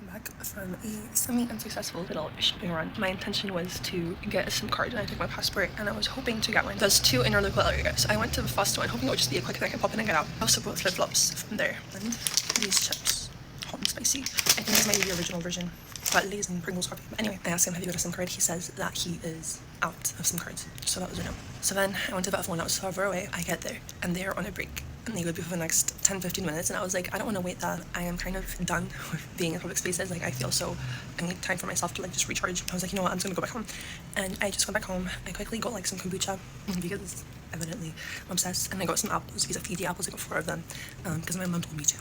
back from a semi-unsuccessful little shopping run. My intention was to get a SIM card and I took my passport and I was hoping to get one. There's two in our local area, so I went to the first one hoping it would just be a quick thing I can pop in and get out. I also bought flip-flops from there and these chips, hot and spicy. I think this might be the original version, but Lay's and Pringles copy. But anyway, I asked him, have you got a SIM card? He says that he is out of SIM cards, so that was a no. So then I went to that one that was far away. I get there and they're on a break. And they would be for the next 10-15 minutes, and I was like, I don't want to wait that. I am kind of done with being in public spaces. Like, I feel so, I need time for myself to like just recharge. I was like, you know what, I'm just gonna go back home. And I just went back home. I quickly got like some kombucha because evidently I'm obsessed, and I got some apples, these are Fiji apples. I got 4 of them because my mom told me to.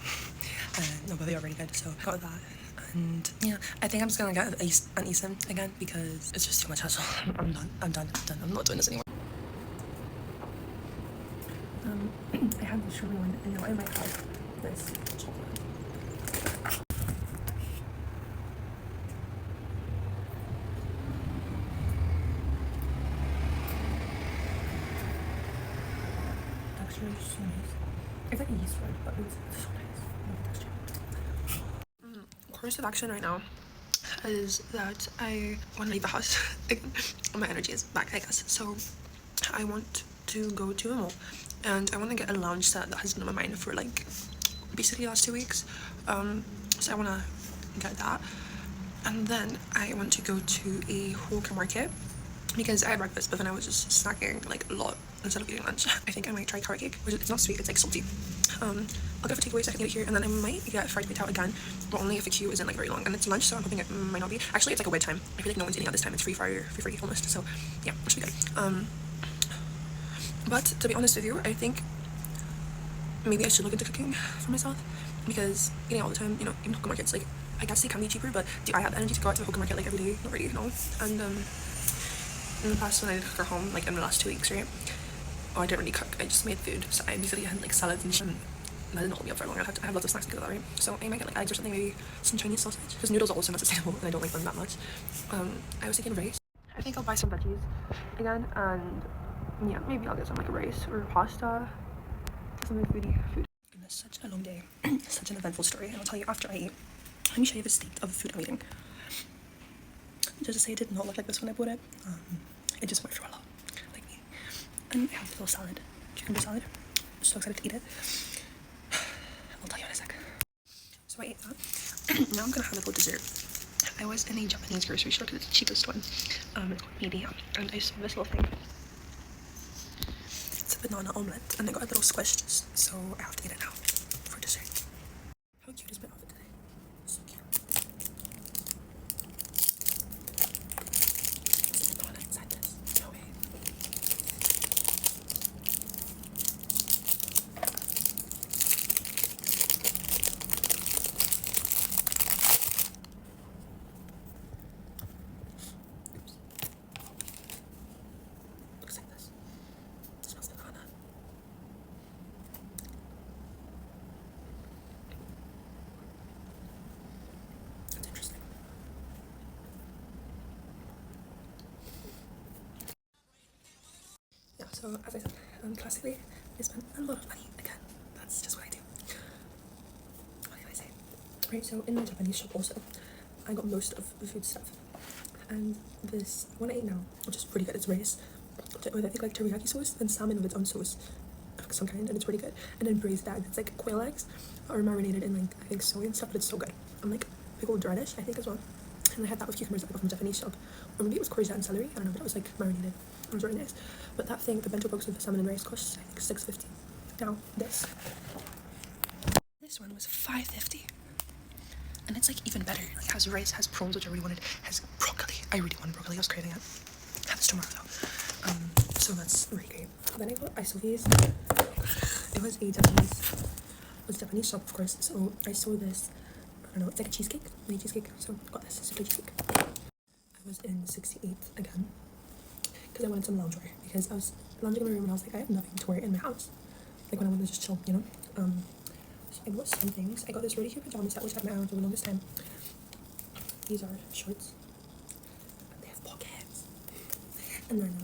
No, but they are really good, so I got that. And yeah, I think I'm just gonna get an eSIM again because it's just too much hassle. I'm done. I'm not doing this anymore. I had the sugar one, and now I might have this chocolate. Texture is so nice. It's like a yeast bread, but it's so nice. I love the texture. Course of action right now is that I want to leave the house again. My energy is back, I guess. So I want to go to a mall. And I want to get a lounge set that has been on my mind for like basically the last 2 weeks. So I want to get that. And then I want to go to a hawker market because I had breakfast, but then I was just snacking like a lot instead of eating lunch. I think I might try carrot cake, which it's not sweet, it's like salty. I'll go for takeaways so I can get it here, and then I might get fried potato again, but only if the queue isn't like very long. And it's lunch, so I'm hoping it might not be. Actually, it's like a wait time. I feel like no one's eating at this time. It's free fry almost. So yeah, it should be good. But to be honest with you, I think maybe I should look into cooking for myself because eating all the time, you know, even hawker markets, like, I guess they can be cheaper, but do I have the energy to go out to a hawker market like every day? Not really, no. And in the past when I did cook at home, like in the last 2 weeks, right? Oh, I didn't really cook, I just made food. So I basically had like salads and shit. That didn't hold me up very long. I have lots of snacks because of that, right? So I might get like eggs or something, maybe some Chinese sausage. Because noodles are also not sustainable and I don't like them that much. I was thinking rice. I think I'll buy some veggies again, and yeah, maybe I'll get some like rice or pasta, some food. And it's such a long day, such an eventful story, and I'll tell you after I eat. Let me show you the state of the food I'm eating. Just to say, it did not look like this when I bought it. It just went through a lot, like me. And I have a little salad, cucumber salad. I'm so excited to eat it. I'll tell you in a sec. So I ate that. Now I'm gonna have a little dessert. I was in a Japanese grocery store because it's the cheapest one. It's called Media, and I saw this little thing. It's a banana omelette, and I got a little squished, so I have to eat it now for dessert. How cute is my outfit today? So cute. I want to inside this. No way. Looks like this. It smells banana. That's interesting. Yeah, so as I said, classically, I spent a lot of money again. That's just what I do. What can I say? Right, so in my Japanese shop also, I got most of the food stuff. And this one I ate now, which is pretty good, it's rice with I think like teriyaki sauce and salmon with its own sauce of some kind, and it's pretty good. And then braised eggs, it's like quail eggs are marinated in like I think soy and stuff, but it's so good. And like pickled radish I think as well. And I had that with cucumbers that I got from a Japanese shop, or maybe it was courgette and celery, I don't know, but it was like marinated. It was really nice. But that thing, the bento box with the salmon and rice, costs I think $6.50. Now this one was $5.50. And it's like even better. Like, it has rice, has prawns, which I really wanted, has broccoli. I really wanted broccoli, I was craving it. Have this tomorrow though. So that's really great. Then I saw these. It was a Japanese shop, of course. So I saw this, I don't know, it's like a cheesecake, mini cheesecake. So I got this simple cheesecake. I was in 68 again because I wanted some loungewear, because I was lounging in my room and I was like, I have nothing to wear in my house. Like when I want to just chill, you know? So I bought some things. I got this really cute pajama set, which I've had my own for the longest time. These are shorts. They have pockets. And then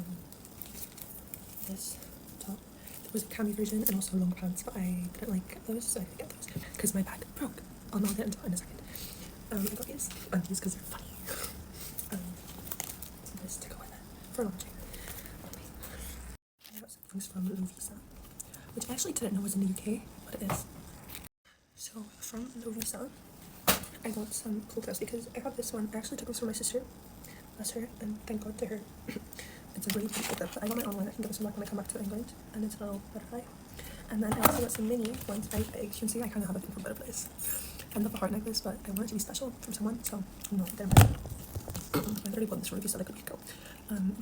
this top. There was a cami version and also long pants, but I didn't like those, so I didn't get those because my bag broke. I'll get into that in a second. I got these undies because they're funny. So this to go with it for laundry. I got some things from Lovisa, which I actually didn't know was in the UK, but it is. So from Lovisa, I got some clothes because I got this one. I actually took this from my sister. Bless her, and thank God to her. It's a really beautiful clip. I got mine online. I can get this one back when I come back to England. And it's a little butterfly. And then I also got some mini ones. Very big. You can see I kind of have a thing for butterflies. I love a heart necklace, but I want it to be special from someone, so I'm not gonna buy it. I already bought this from Lovisa like a week ago.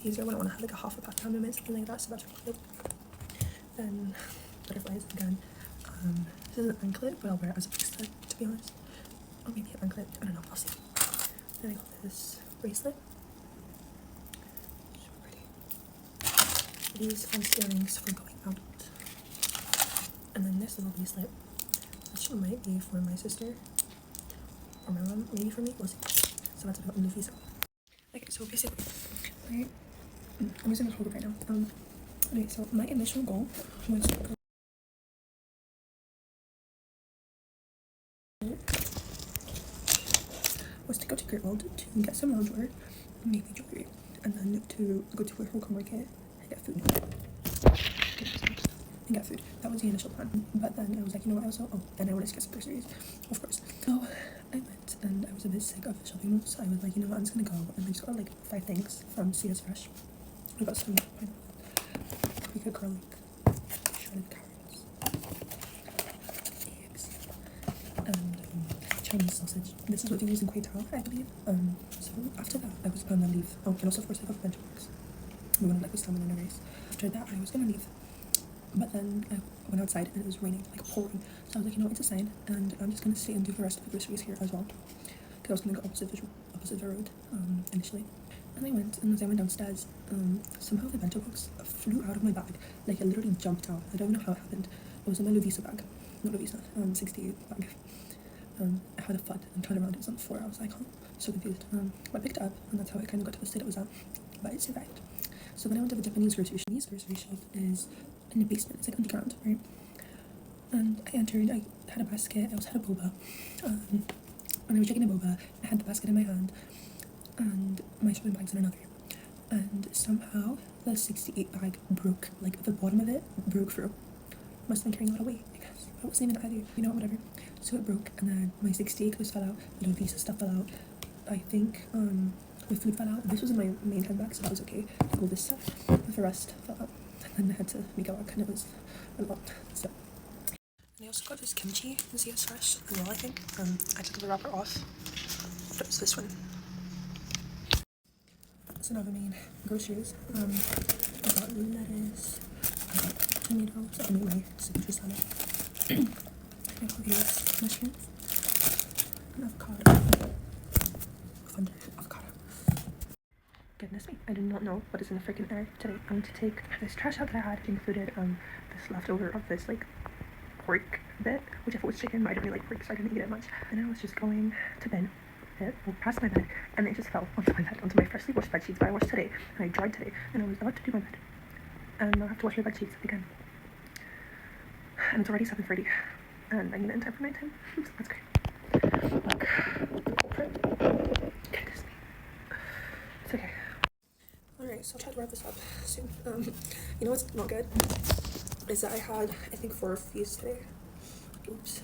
These are when I want to have like a half a pack on my something like that, so that's really cute. Then butterflies again. This is an anklet, but I'll wear it as a bracelet, to be honest. Or maybe an anklet. I don't know. I'll see. Then I got this bracelet. These fancy earrings for going out, and then this little bracelet, which might be for my sister or my mom, maybe for me, we'll see. So that's about Lovisa. Okay, so basically, I'm using this holder right now. Okay, so my initial goal was to go to Great World to get some loungewear, maybe jewelry, and then to go to a local market and get food. That was the initial plan. But then I was like, you know what, then I wanted to get some groceries, of course. So I went, and I was a bit sick of shopping malls, so I was like, you know what, I'm just gonna go, and I just got like 5 things from CS Fresh. I got some quick garlic, shredded carrots, eggs, and Chinese sausage. This is what they use in Kway Tao, I believe. So after that, I was gonna leave. Oh, and also of course I got bento box. We wanted like with salmon and a rice. After that, I was gonna leave. But then I went outside and it was raining, like pouring. So I was like, you know, it's a sign, and I'm just gonna stay and do the rest of the groceries here as well. Because I was gonna go opposite the road initially. And I went, and as I went downstairs, somehow the bento box flew out of my bag. Like it literally jumped out. I don't even know how it happened. It was in my Lovisa bag, not Lovisa, 68 bag. I had a FUD and turned around. It was on the floor. I was like, oh, so confused. But I picked it up, and that's how I kind of got to the state it was at. But it survived. So then I went to the Japanese grocery shop. This grocery shop is in the basement. It's like underground, right? And I entered. I had a basket. I also had a boba. When I was checking the boba, I had the basket in my hand and my shopping bags in another. And somehow the 68 bag broke. Like the bottom of it broke through. Must have been carrying a lot of weight, I guess. I wasn't even heavy, you know, whatever. So it broke, and then my 68 clothes fell out. The Lovisa stuff fell out. I think my food fell out. This was in my main handbag, so that was okay. All this stuff, but the rest fell out. And then I had to make it work, and it was a lot. So. And I also got this kimchi in CS Fresh as well, I think. I took the wrapper off. But it's this one. That's another main groceries. I got lettuce. I got tomatoes. I made my signature salad. I got these mushrooms. An avocado. Thunder avocado. Goodness me, I do not know what is in the freaking air today. I'm going to take this trash out that I had, included this leftover of this like pork bit, which I thought was chicken, but I don't really like pork, so I didn't eat it much. And then I was just going to bed, past my bed, and it just fell onto my bed, onto my freshly washed bed sheets that I washed today, and I dried today, and I was about to do my bed, and I'll have to wash my bed sheets again. And it's already 7:30, and I need it in time for nighttime, so that's great. Look, the culprit. Goodness me. It's okay. Alright, so I'll try to wrap this up soon. You know what's not good? Is that I had, I think, 4 of these today. Oops.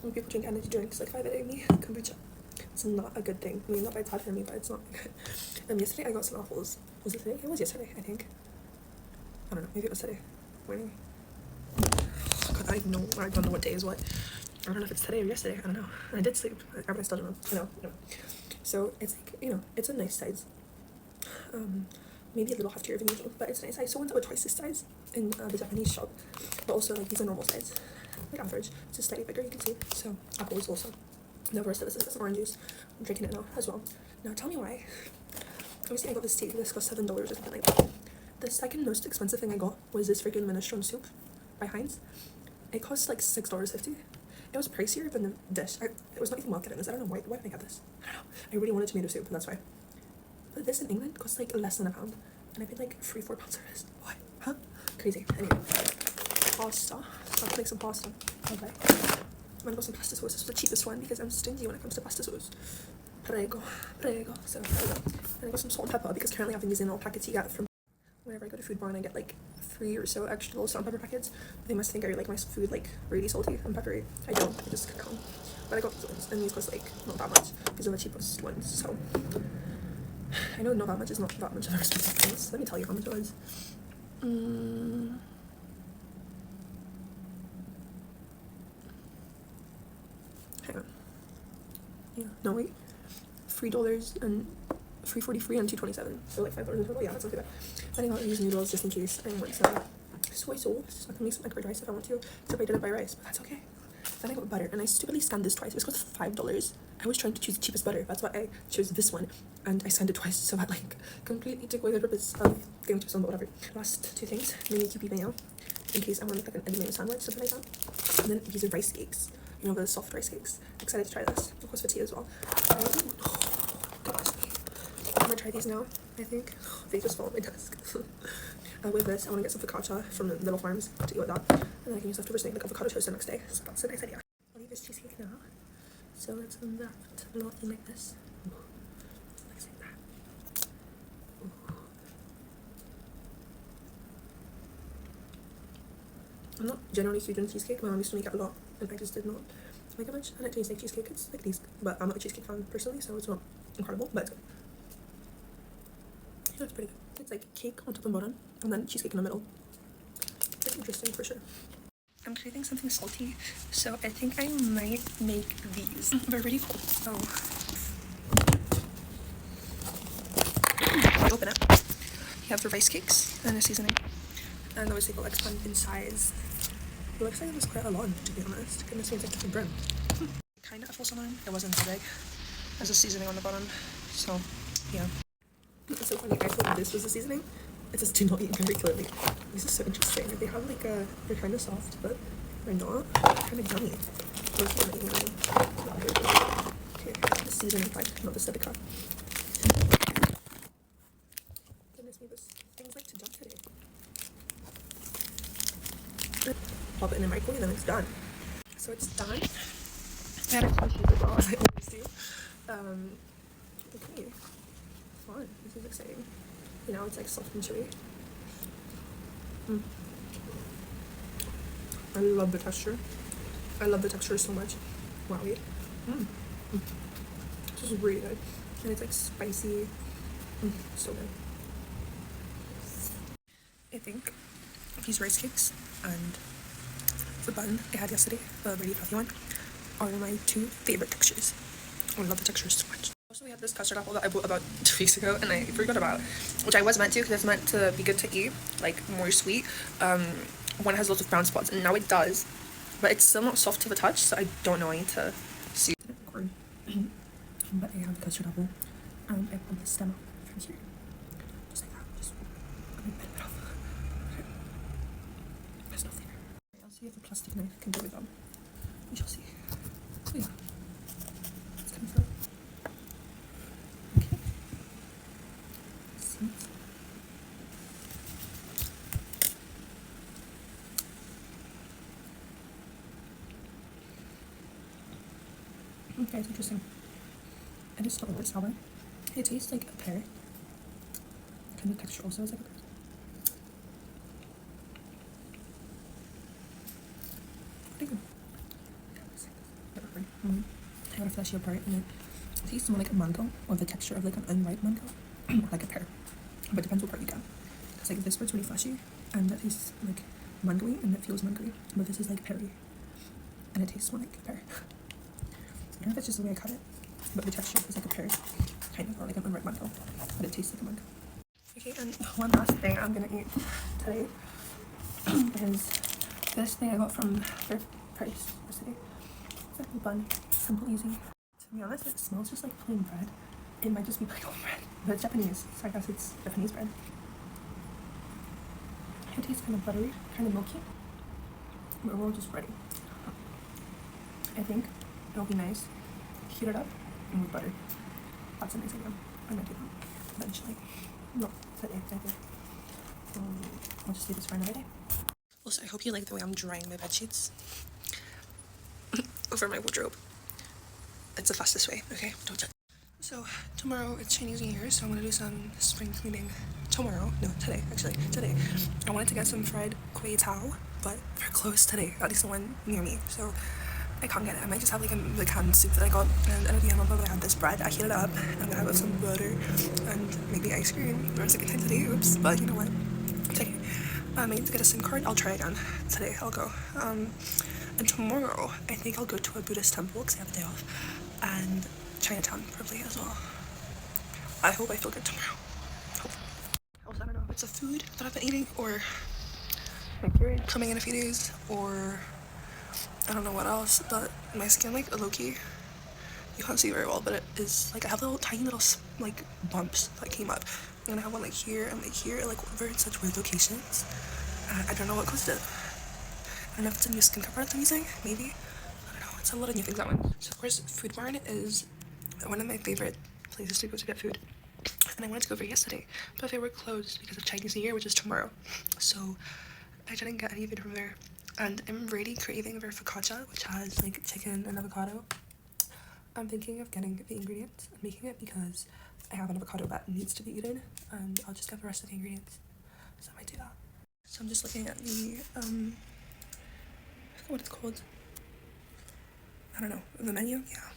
When people drink energy drinks like 5 a.m. kombucha. It's not a good thing. I mean, not that it's bad for me, but it's not good. Yesterday I got some apples. Was it today? It was yesterday, I think. I don't know. Maybe it was today. Morning. God, I don't know what day is what. I don't know if it's today or yesterday. I don't know. And I did sleep. But I still don't know. I know. So it's like, you know, it's a nice size. Maybe a little heftier than usual, but it's nice. I saw ones that were twice this size in the Japanese shop, but also like these are normal size, like average. It's just slightly bigger, you can see. So apples also. The rest of this is orange juice. I'm drinking it now as well. Now tell me why. Obviously I got this tea. This cost $7 or something like that. The second most expensive thing I got was this freaking minestrone soup by Heinz. It cost like $6.50. It was pricier than the dish. It was not even well in this. I don't know why did I get this? I don't know. I really wanted tomato soup, and that's why. But this in England costs like less than £1, and I paid like 3-4 pounds for this. What? Huh? Crazy. Anyway, pasta. I'll make some pasta. Okay. I'm gonna go some pasta sauce. This is the cheapest one because I'm stingy when it comes to pasta sauce. Prego. So prego. And I got some salt and pepper because currently I've been using all packets you get from whenever I go to Food Barn. I get like 3 or so extra little salt and pepper packets. They must think I like my food like really salty and peppery. I don't. I just can't. But I got those, and these cost like not that much. These are the cheapest ones. So I know not that much is not that much of an expensive price. Let me tell you how much it was. Hang on. Yeah. No wait. $3 and $3.43 and $2.27. So like $5 in total. Yeah, that's not too bad. Then I got these noodles just in case I want some soy sauce. I can make some egg fried rice if I want to. Except I didn't buy rice, but that's okay. Then I got butter, and I stupidly scanned this twice. It was cost $5. I was trying to choose the cheapest butter. That's why I chose this one, and I scanned it twice. So that like completely took away the purpose of getting cheapest one. But whatever. Last 2 things: mini QP mayo, in case I want to make like an egg mayo sandwich, something like that. And then these are rice cakes. You know, the soft rice cakes. Excited to try this. Of course, for tea as well. I'm gonna try these now. I think they just fall on my desk. With this, I want to get some focaccia from the Little Farms to go with that, and then I can use leftovers to make like avocado toast the next day. So that's a nice idea. I'll leave this cheesecake now. So let's left a lot like this. Ooh. Looks like that. Ooh. I'm not generally huge on cheesecake. My mom used to make it a lot, and I just did not like it much. And it tastes like cheesecake. It's like these, but I'm not a cheesecake fan personally, so it's not incredible, but it's good. Yeah, it's pretty good. It's like cake on top and bottom, and then cheesecake in the middle. It's interesting for sure. I'm craving something salty, so I think I might make these. They're really cold. So open it. You have the rice cakes and the seasoning, and obviously they'll expand in size. It looks like there's quite a lot, to be honest. Goodness, means like different brim. Kind of a full salmon. It wasn't so big. There's a seasoning on the bottom, so yeah. It's so funny. I thought this was the seasoning. It says do not eat very clearly. This is so interesting. They have like they're kind of soft, but they're not. They're kind of gummy. Okay, the seasoning part, not the silica. Goodness me, this thing's like to jump today. Pop it in the microwave and then it's done. So it's done. I had a question as well, as I always do. Okay. Fun. This is exciting. You know, it's like soft and chewy. I love the texture. I love the texture so much. Wow. This is really good. And it's like spicy. So good. I think these rice cakes and the bun I had yesterday, the really puffy one, are my 2 favorite textures. I love the texture so much. Also, we have this custard apple that I bought about 2 weeks ago and I forgot about, which I was meant to because it's meant to be good to eat, like more sweet, when it has lots of brown spots, and now it does, but it's still not soft to the touch, so I don't know. I need to see. But I have the custard apple, and I pulled the stem out from here, just like that. Just I'm gonna bit it off. Okay. There's no flavor. I'll see if the plastic knife can do the job. We shall see. So yeah, it's coming through. Okay, it's interesting. It is not over sour. It tastes like a pear. Kind of texture also is like a pear. Pretty good. I got a fleshy apart, and it tastes more like a mango, or the texture of like an unripe mango, or like a pear. But it depends what part you get. Because like this part's really fleshy, and that tastes like mangoey, and it feels mangoey. But this is like peary, and it tastes more like a pear. I don't know if it's just the way I cut it, but the texture is like a pear, kind of, or like an unripe mango, but it tastes like a mango. Okay, and one last thing I'm gonna eat today is this thing I got from Fair Price yesterday. It's like a bun, simple, easy. To be honest, it smells just like plain bread. It might just be plain old bread, but it's Japanese, so I guess it's Japanese bread. It tastes kind of buttery, kind of milky, but we're all just ready. I think it'll be nice, heat it up, and with butter. That's a nice idea. I might do that eventually. Not today, I think. I'll just leave this for another day. Also, I hope you like the way I'm drying my bed sheets. over my wardrobe. It's the fastest way, okay? Don't judge. So tomorrow it's Chinese New Year, so I'm gonna do some spring cleaning tomorrow. No, today, actually, today. I wanted to get some fried kway tao, but they're closed today, at least the one near me, so I can't get it. I might just have like a canned soup that I got, and at the end I have this bread. I heat it up, and I'm gonna have it with some butter and maybe ice cream. There was a good time today, oops, but you know what? It's okay. I need to get a SIM card. I'll try again. Today I'll go. And tomorrow I think I'll go to a Buddhist temple because I have a day off, and Chinatown probably as well. I hope I feel good tomorrow. Also, I don't know if it's the food that I've been eating or my period coming in a few days, or I don't know what else, but my skin, like, low-key, you can't see very well, but it is, like, I have little, tiny little, like, bumps that came up, and I have one, like, here, and, like, here, like, very such weird locations. I don't know what caused it. I don't know if it's a new skincare product I'm using, maybe. I don't know, it's a lot of new things, that one. So, of course, Food Barn is one of my favorite places to go to get food, and I wanted to go over yesterday, but they were closed because of Chinese New Year, which is tomorrow, so I didn't get any food from there. And I'm really craving their focaccia, which has like chicken and avocado. I'm thinking of getting the ingredients and making it because I have an avocado that needs to be eaten, and I'll just get the rest of the ingredients. So I might do that. So I'm just looking at the I forget what it's called. I don't know, the menu, yeah.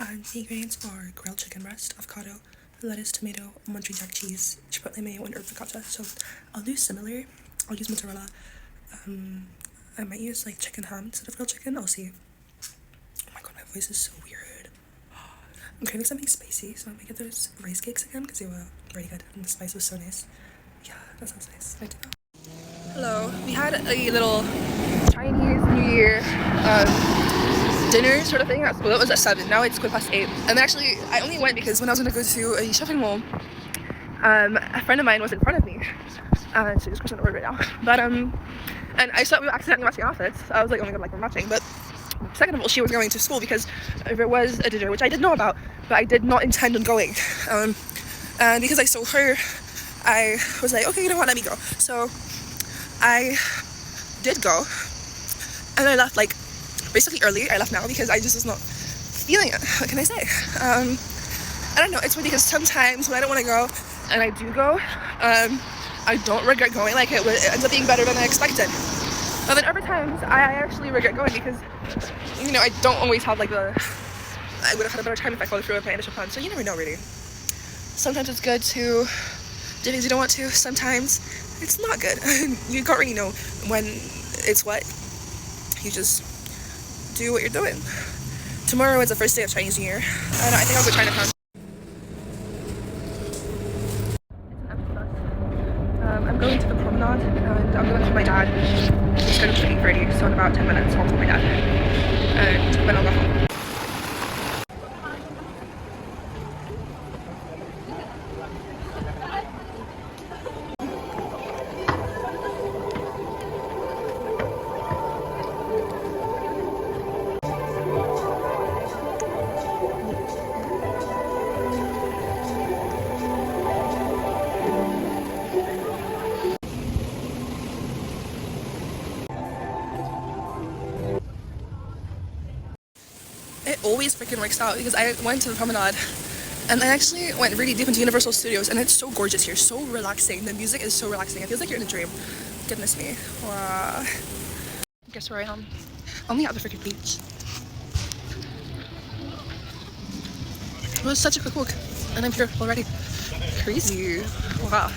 And the ingredients are grilled chicken breast, avocado, lettuce, tomato, Montreal jack cheese, chipotle mayo, and herb focaccia. So I'll do similar. I'll use mozzarella. I might use like chicken ham instead of grilled chicken. I'll see. Oh my god, my voice is so weird. I'm craving something spicy, so I might get those rice cakes again because they were very good and the spice was so nice. Yeah, that sounds nice. I do that. Hello. We had a little Chinese New Year dinner sort of thing at school. It was at 7. Now it's 8:15. And actually, I only went because when I was going to go to a shopping mall, a friend of mine was in front of me. And so just crossing the road right now. But and I thought we were accidentally matching outfits. I was like, oh my god, like we're matching. But second of all, she was going to school because there was a dinner which I didn't know about, but I did not intend on going. And because I saw her, I was like, okay, you know what, let me go. So I did go, and I left like basically early. I left now because I just was not feeling it. What can I say? I don't know. It's weird because sometimes when I don't want to go and I do go, I don't regret going. Like it ends up being better than I expected. But then other times I actually regret going because, you know, I don't always have like I would have had a better time if I followed through with my initial plan. So you never know, really. Sometimes it's good to do things you don't want to. Sometimes it's not good. You can't really know when it's what. You just do what you're doing. Tomorrow is the first day of Chinese New Year, and I think I'll go Chinatown. I'm going to the promenade, and I'm going to call my dad. He's going to be 8:30, so in about 10 minutes I'll call my dad, and then I'll go home. It always freaking works out because I went to the promenade and I actually went really deep into Universal Studios, and it's so gorgeous here, so relaxing. The music is so relaxing. It feels like you're in a dream. Goodness me. Wow. Guess where I am? Only at the freaking beach. It was such a quick walk and I'm here already. Crazy. Wow.